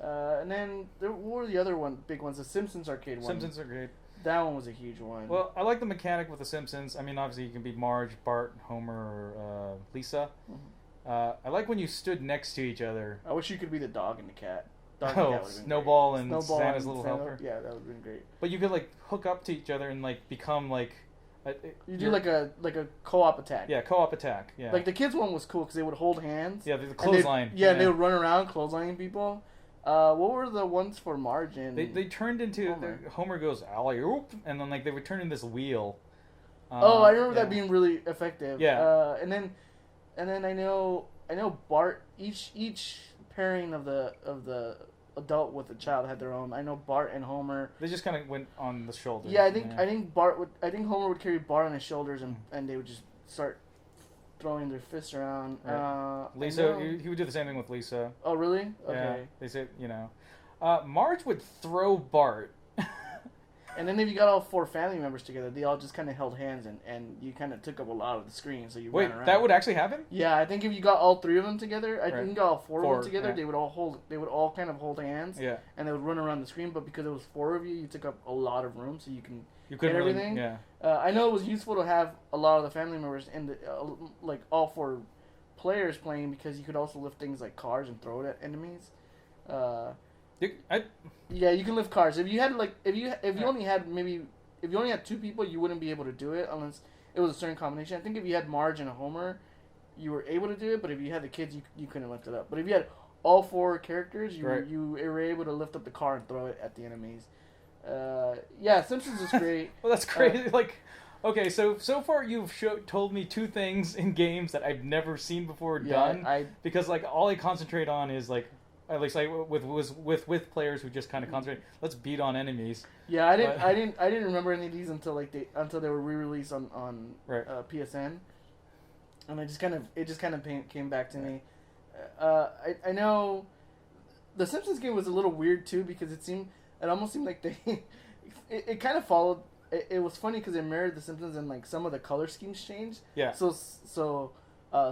And then what were the other big ones? The Simpsons arcade one. Simpsons arcade. That one was a huge one. Well, I like the mechanic with the Simpsons. I mean, obviously you can be Marge, Bart, Homer, or Lisa. Mm-hmm. I like when you stood next to each other. I wish you could be the dog and the cat. Dog Oh, and cat Snowball and Snowball Santa's and little Santa, helper. Yeah, that would have been great. But you could like hook up to each other and like become like. You do like a co-op attack. Yeah, co-op attack. Yeah. Like the kids one was cool because they would hold hands. Yeah, the clothesline. And they would run around clotheslining people. What were the ones for Marge and They turned into Homer goes alley oop, and then like they would turn in this wheel. I remember that being really effective. Yeah. And then I know Bart. Each pairing of the adult with the child had their own. I know Bart and Homer. They just kind of went on the shoulders. Yeah, I think Homer would carry Bart on his shoulders and they would just start throwing their fists around. Right. Lisa, he would do the same thing with Lisa. Oh, really? Okay. Yeah, they said, Marge would throw Bart. And then if you got all 4 family members together, they all just kind of held hands and you kind of took up a lot of the screen, so you ran around. That would actually happen? Yeah, I think if you got all 3 of them together, I think you got all 4 of them together, yeah. they would all kind of hold hands. Yeah. And they would run around the screen, but because it was 4 of you, you took up a lot of room, so you can get everything. Yeah. I know it was useful to have a lot of the family members in the like all 4 players playing because you could also lift things like cars and throw it at enemies. Yeah, you can lift cars. If you had if you only had 2 people, you wouldn't be able to do it unless it was a certain combination. I think if you had Marge and a Homer, you were able to do it, but if you had the kids, you couldn't lift it up. But if you had all 4 characters, you were able to lift up the car and throw it at the enemies. Yeah, Simpsons is great. Well, that's crazy. Okay, so far you've told me 2 things in games that I've never seen before or done. Because all I concentrate on is at least with players who just kind of concentrate. Let's beat on enemies. Yeah, I didn't remember any of these until they were re-released on PSN, and it just kind of came back to me. I know the Simpsons game was a little weird too because it almost seemed like it kind of followed. It was funny because it mirrored the Simpsons and some of the color schemes changed. Yeah. So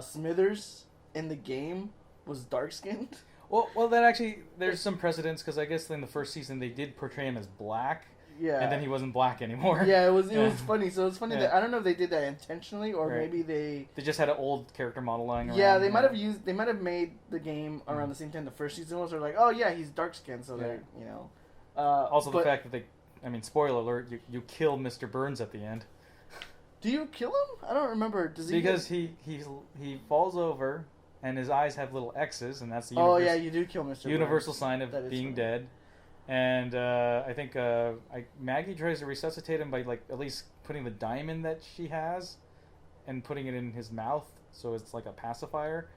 Smithers in the game was dark skinned. Well, that actually, there's some precedence, because I guess in the first season they did portray him as black, and then he wasn't black anymore. Yeah, it was funny. So it's funny that I don't know if they did that intentionally or maybe they just had an old character model lying around. Yeah, they might have made the game around the same time the first season was. They're like, oh yeah, he's dark skinned, so they're Also, the fact that spoiler alert, you kill Mr. Burns at the end. Do you kill him? I don't remember. Because he falls over. And his eyes have little X's, and that's the you do kill Mr. universal Burns. sign of being dead. And I think Maggie tries to resuscitate him by at least putting the diamond that she has and putting it in his mouth, so it's like a pacifier.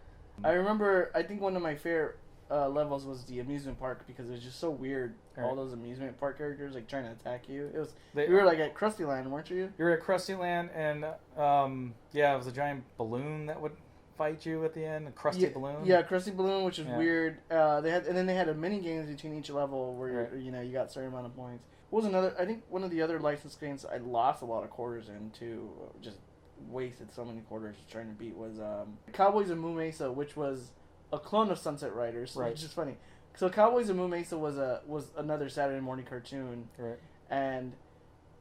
I remember. I think one of my favorite levels was the amusement park because it was just so weird. Right. All those amusement park characters trying to attack you. You were at Krusty Land, weren't you? You were at Krusty Land, and it was a giant balloon that would fight you at the end, a Krusty Balloon. Yeah, Krusty Balloon, which is weird. They had a mini games between each level where you got a certain amount of points. What was another? I think one of the other licensed games I lost a lot of quarters in too. Just wasted so many quarters trying to beat was Cowboys of Moo Mesa, which was a clone of Sunset Riders. Right. Which is funny. So Cowboys of Moo Mesa was another Saturday morning cartoon. Right. And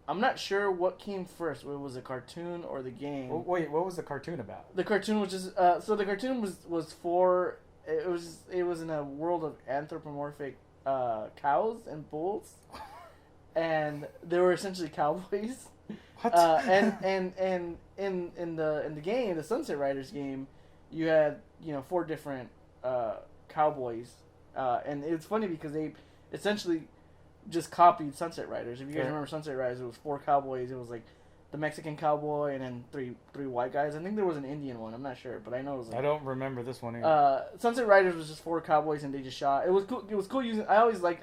I'm not sure what came first. Whether it was a cartoon or the game. Well, wait, what was the cartoon about? The cartoon was just the cartoon was for it was in a world of anthropomorphic cows and bulls, and they were essentially cowboys. What? And in the game, the Sunset Riders game, you had 4 different cowboys, and it's funny because they essentially just copied Sunset Riders. If you guys remember Sunset Riders, it was 4 cowboys. It was like the Mexican cowboy and then three white guys. I think there was an Indian one. I'm not sure, but I know it was. I don't remember this one either. Sunset Riders was just 4 cowboys and they just shot. It was cool. It was cool using. I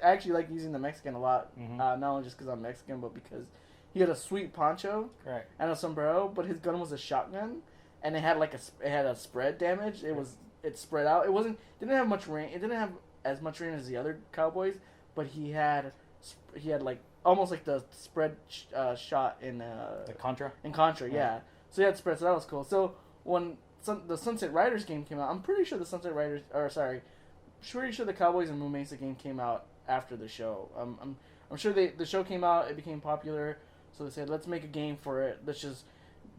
actually like using the Mexican a lot. Mm-hmm. Not only just because I'm Mexican, but because he had a sweet poncho and a sombrero, but his gun was a shotgun, and it had a spread damage. It spread out. Didn't have much range. It didn't have as much range as the other cowboys, but he had almost like the spread shot in Contra. In Contra, yeah. So he had spread, so that was cool. So when the Sunset Riders game came out, I'm pretty sure the Sunset Riders, pretty sure the Cowboys and Mesa game came out after the show. I'm sure the show came out, it became popular, so they said, let's make a game for it.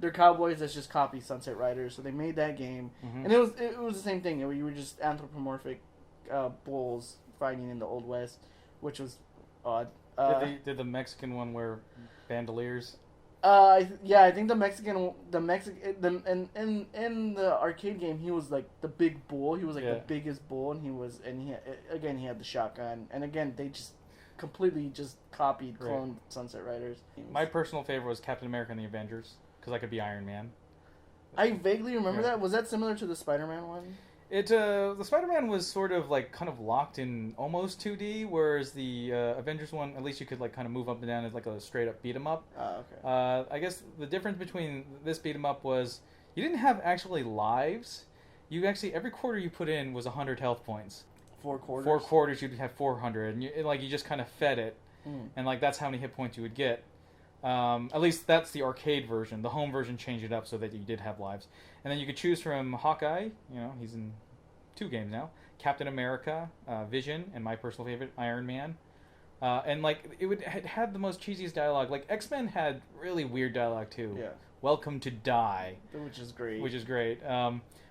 They're Cowboys, let's just copy Sunset Riders. So they made that game, and it was the same thing. You were just anthropomorphic bulls fighting in the Old West, which was odd. Did the Mexican one wear bandoliers? Yeah, I think in the arcade game he was like the big bull. He was like the biggest bull, and he had the shotgun. And again, they just completely just cloned Sunset Riders. My personal favorite was Captain America and the Avengers because I could be Iron Man. I vaguely remember that. Was that similar to the Spider-Man one? The Spider-Man was sort of like kind of locked in almost 2D, whereas the Avengers one, at least you could like kind of move up and down as like a straight up beat 'em up. Oh, okay. I guess the difference between this beat 'em up was you didn't have actually lives. You actually every quarter you put in was 100 health points. 4 quarters. 4 quarters you'd have 400, and you just kind of fed it, and like that's how many hit points you would get. At least that's the arcade version. The home version changed it up so that you did have lives. And then you could choose from Hawkeye, he's in 2 games now, Captain America, Vision, and my personal favorite, Iron Man. And like it had the most cheesiest dialogue. Like X-Men had really weird dialogue too. Yeah. Welcome to die. Which is great.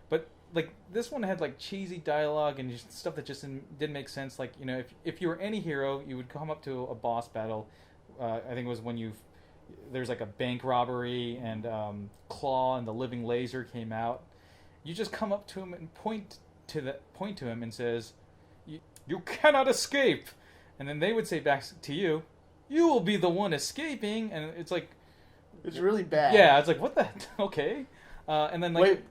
But like this one had like cheesy dialogue and just stuff that just didn't make sense. Like, if you were any hero, you would come up to a boss battle. I think it was when there's like a bank robbery and Claw and the living laser came out. You just come up to him and point to him and says, "You cannot escape," and then they would say back to you, "You will be the one escaping," and it's like, it's really bad. Yeah, it's like, what the okay, and then like. Wait.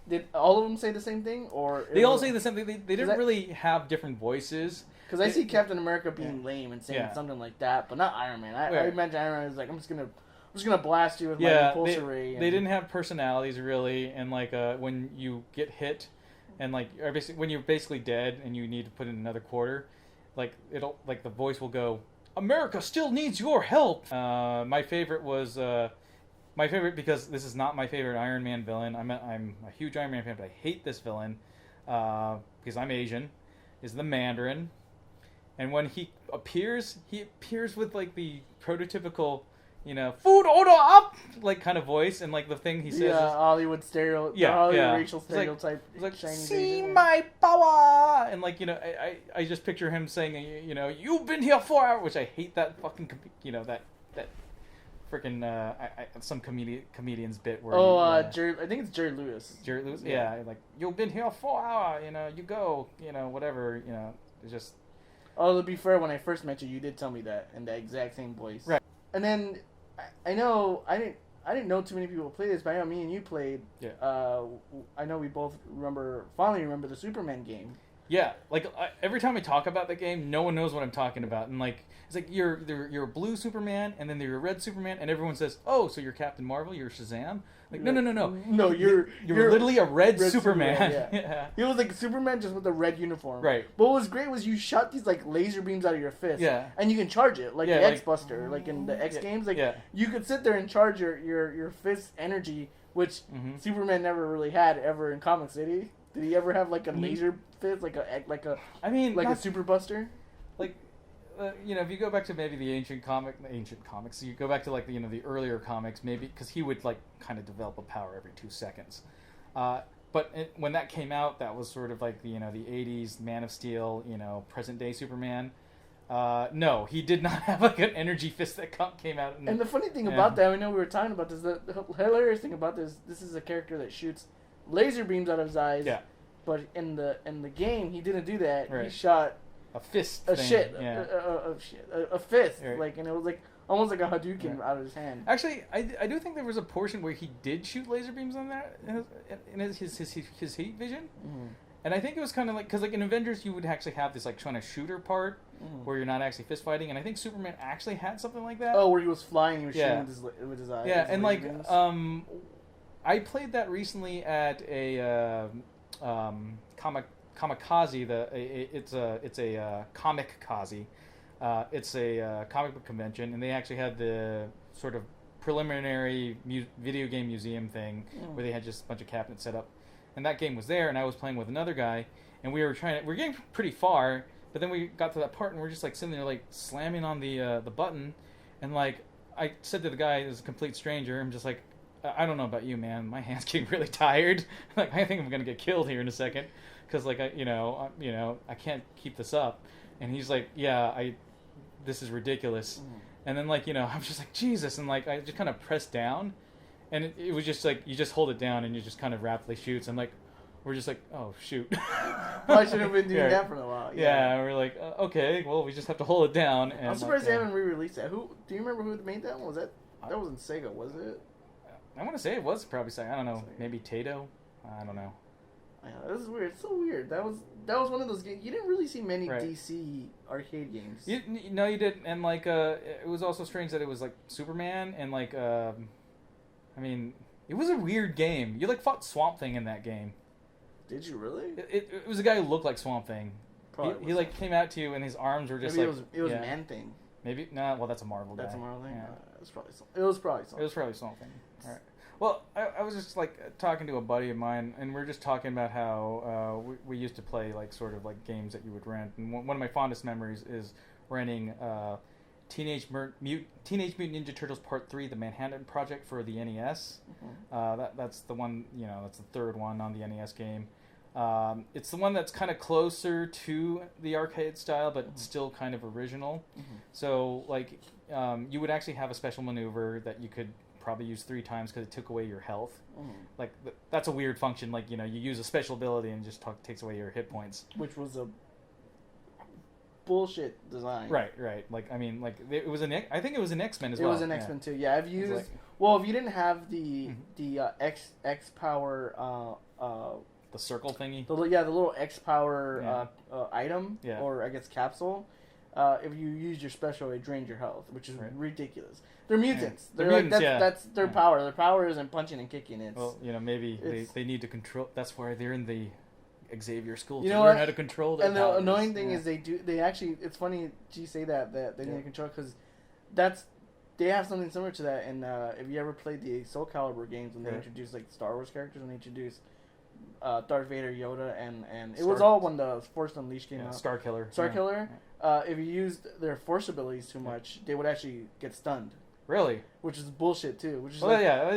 Did all of them say the same thing, or they all say the same thing? They didn't really have different voices. Because I see Captain America being lame and saying something like that, but not Iron Man. I imagine Iron Man is like, I'm just gonna blast you with my repulsor ray. They didn't have personalities really, and like when you get hit, and like when you're basically dead and you need to put in another quarter, like the voice will go, "America still needs your help." My favorite was. My favorite, because this is not my favorite Iron Man villain. I'm a huge Iron Man fan, but I hate this villain because I'm Asian. Is the Mandarin, and when he appears with like the prototypical, food order up, like kind of voice, and like the thing he says. Yeah, Hollywood racial stereotype. It's like see my power, and like I just picture him saying you've been here 4 hours, which I hate that fucking that. Freaking some comedian's bit where I think it's Jerry Lewis. Jerry Lewis, yeah, like you've been here 4 hours, you go, whatever, it's just. Oh, to be fair, when I first met you, you did tell me that in the exact same voice. Right. And then I know I didn't know too many people play this, but I know me and you played. Yeah. I know we both finally remember the Superman game. Yeah, like every time I talk about the game, no one knows what I'm talking about, and like it's like you're a blue Superman, and then you're a red Superman, and everyone says, "Oh, so you're Captain Marvel, you're Shazam." Like no. No, you're literally a red Superman. Yeah. He was like Superman just with a red uniform. Right. But what was great was you shot these like laser beams out of your fist. Yeah. And you can charge it like the X Buster, like in the X games. Like you could sit there and charge your fist energy, which Superman never really had ever in comics, did he? Did he ever have like a laser fist, like a Super Buster? Like, if you go back to maybe the ancient comics, you go back to like the earlier comics, maybe because he would like kind of develop a power every 2 seconds. But when that came out, that was sort of like the 80s Man of Steel, present day Superman. No, he did not have like an energy fist that came out. And the funny thing about that, I know we were talking about this. The hilarious thing about this is a character that shoots laser beams out of his eyes. Yeah. But in the game, he didn't do that. Right. He shot a fist. A thing. shit. Yeah. A fist. Right. Like, and it was like almost like a Hadouken out of his hand. Actually, I do think there was a portion where he did shoot laser beams on that in his heat vision. Mm-hmm. And I think it was kind of like because like in Avengers you would actually have this like kind of shooter part where you're not actually fist fighting, and I think Superman actually had something like that. Oh, where he was flying, he was shooting with his eyes. Yeah, and like I played that recently at a Kamikaze. It's a Comic-Kaze. It's a comic book convention, and they actually had the sort of preliminary video game museum thing where they had just a bunch of cabinets set up, and that game was there, and I was playing with another guy, and we were getting pretty far, but then we got to that part and we're just like sitting there like slamming on the button, and like I said to the guy, who's a complete stranger, I'm just like, I don't know about you, man, my hand's getting really tired. Like I think I'm gonna get killed here in a second, because like I can't keep this up. And he's like, yeah, this is ridiculous. And then like I'm just like, Jesus, and like I just kind of pressed down, and it was just like you just hold it down and you just kind of rapidly shoots. And like we're just like, oh shoot. Well, I should have been doing that for a while. Yeah, we're like, okay, well we just have to hold it down. And I'm surprised they haven't re-released that. Do you remember who made that one? Was that wasn't Sega, was it? I want to say it was probably Sega. I don't know, maybe Taito. I don't know. Yeah, this is weird. It's so weird. That was one of those games. You didn't really see many DC arcade games. No, you didn't. And like, it was also strange that it was like Superman, and like, I mean, it was a weird game. You like fought Swamp Thing in that game. Did you really? It was a guy who looked like Swamp Thing. He like came out to you, and his arms were just maybe like it was Man Thing. Maybe well, that's a Marvel guy. That's a Marvel thing. Yeah. It was probably Swamp. It was probably Swamp Thing. All right. Well, I was just like talking to a buddy of mine, and we are just talking about how we used to play like sort of like games that you would rent. And one of my fondest memories is renting Teenage Mutant Ninja Turtles Part 3, the Manhattan Project for the NES. That's the one, that's the third one on the NES game. It's the one that's kind of closer to the arcade style, but still kind of original. So like you would actually have a special maneuver that you could probably use 3 times because it took away your health. Like that's a weird function. Like you use a special ability and just takes away your hit points, which was a bullshit design. Right. Like I mean, like it was I think it was an X-Men as well. It was an X-Men too. Yeah, I've used. Well, if you didn't have the X power. The circle thingy. The little X power item, or I guess capsule. If you use your special, it drains your health, which is ridiculous. They're mutants. They're mutants, like that's their power. Their power isn't punching and kicking. It's maybe they need to control. That's why they're in the Xavier school to learn how to control their powers. And the annoying thing is they actually. It's funny you say that they need to control, because they have something similar to that. And if you ever played the Soul Calibur games, when they introduced like Star Wars characters, and they introduced Darth Vader, Yoda, and it was all when the Force Unleashed came out. Star Killer. If you used their Force abilities too much, they would actually get stunned. Really? Which is bullshit too. Which is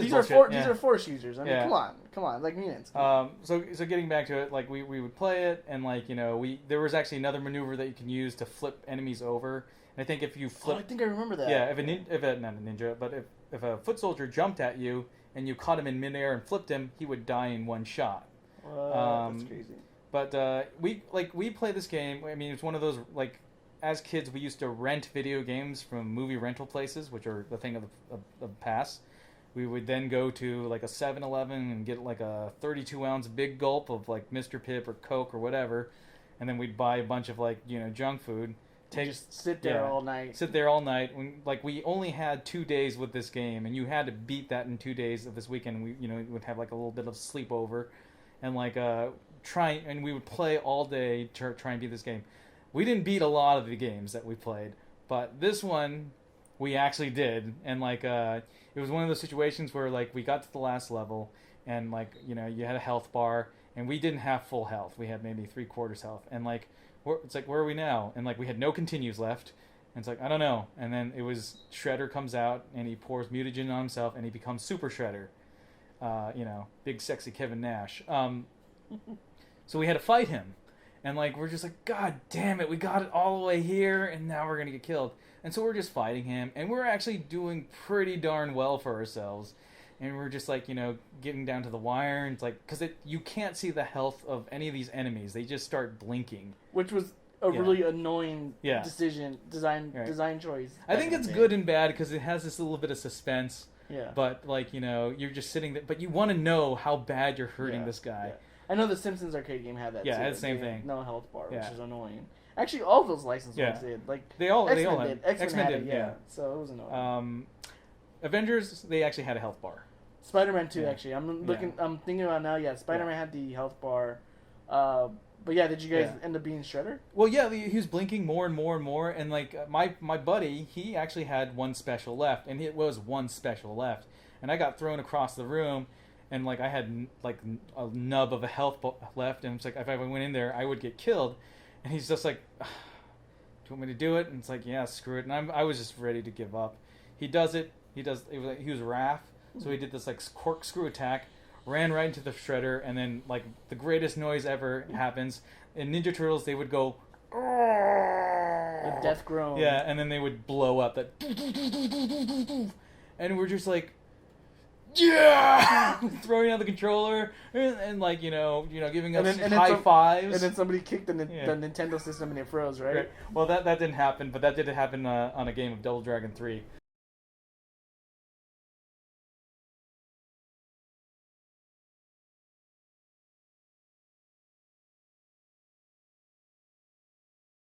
these are Force users. I mean, come on, like mutants. So getting back to it, like we would play it, and like there was actually another maneuver that you can use to flip enemies over. And I think if you flip, I think I remember that. Yeah, not a ninja, but if a foot soldier jumped at you and you caught him in midair and flipped him, he would die in one shot. That's crazy. But we play this game. I mean, it's one of those like. As kids, we used to rent video games from movie rental places, which are the thing of the past. We would then go to like a 7-Eleven and get like a 32-ounce big gulp of like Mr. Pibb or Coke or whatever, and then we'd buy a bunch of like junk food. Just sit there all night. Sit there all night. We only had 2 days with this game, and you had to beat that in 2 days of this weekend. We would have like a little bit of sleepover, and like we would play all day to try and beat this game. We didn't beat a lot of the games that we played, but this one we actually did. And like it was one of those situations where like we got to the last level, and like you had a health bar, and we didn't have full health. We had maybe 3/4 health, and like it's like, where are we now? And like we had no continues left, and it's like, I don't know. And then it was Shredder comes out, and he pours mutagen on himself, and he becomes Super Shredder. Big sexy Kevin Nash. So we had to fight him. And, like, we're just like, God damn it, we got it all the way here, and now we're going to get killed. And so we're just fighting him, and we're actually doing pretty darn well for ourselves. And we're just, like, getting down to the wire, and it's like, because you can't see the health of any of these enemies. They just start blinking. Which was a really annoying design choice. I think it's good and bad, because it has this little bit of suspense. Yeah. But, like, you're just sitting there, but you want to know how bad you're hurting this guy. Yeah. I know the Simpsons arcade game had that too. Yeah, it had the same thing. No health bar, which is annoying. Actually, all of those licensed ones did. Like they all did. X-Men did, yeah. So it was annoying. Avengers, they actually had a health bar. Spider-Man 2, actually. I'm thinking about it now. Yeah, Spider-Man had the health bar. But yeah, did you guys end up being Shredder? Well, yeah, he was blinking more and more and more, and like my buddy, he actually had one special left, and it was one special left, and I got thrown across the room. and like I had like a nub of a health left, and it's like if I went in there, I would get killed. And he's just like, "Do you want me to do it?" And it's like, "Yeah, screw it." And I was just ready to give up. He does it. He was Raph, so he did this like corkscrew attack, ran right into the shredder, and then like the greatest noise ever happens. In Ninja Turtles, they would go, a death groan. Yeah, and then they would blow up that, and we're just like, yeah, throwing out the controller and like giving us high fives. And then somebody kicked the Nintendo system and it froze, right? Well, that didn't happen, but that did happen on a game of Double Dragon 3.